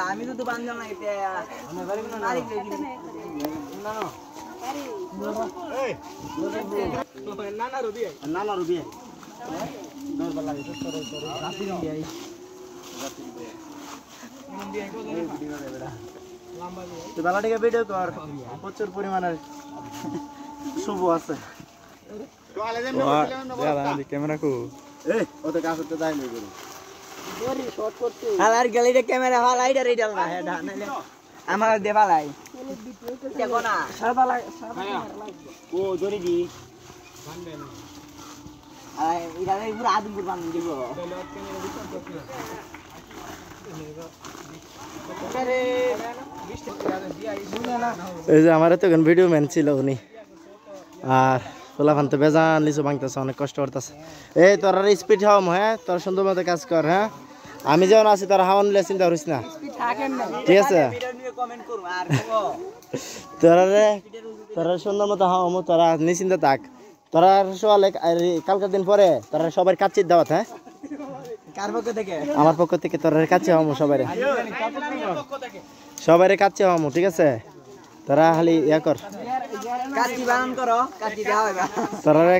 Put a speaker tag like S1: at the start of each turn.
S1: আমি তো বান্ধব না নানা রবি বেলাটিকে ভিডিও কর প্রচুর পরিমাণের শুভ আছে ক্যামেরা কো ওদের কাছে তো যাই নাই করে হালার গ্যালারি ক্যামেরা হালাই রে ডাল না হেডা নালে আমার দে বালাই দেখো না সারবালা ও জরি দি বানবেন আই ইরা এই পুরো আদমপুর বান দিব এই যে আমার তো এখন ভিডিও ম্যান ছিল উনি আর পোলাপান তো বেজান লিচু ভাঙতেছে অনেক কষ্ট করতেছে এই তোর স্পিড হাওম হ্যাঁ তোর সুন্দর মতো কাজ কর হ্যাঁ আমি যেমন আছি তোর হাওয়ান নিলে চিন্তা করিস না ঠিক আছে তোরা সুন্দর মতো হাওম তোরা নিশ্চিন্তে থাক তোরা সকালে কালকের দিন পরে তোরা সবার কাচ্চির দাওয়াত হ্যাঁ আমার পক্ষ থেকে তোরা কাচ্চি হাওম সবাই কাচ্চি হাওম ঠিক আছে তোরা খালি ইয়া কর কাচ্চি বানান করো কাচ্চি দেওয়া তোরা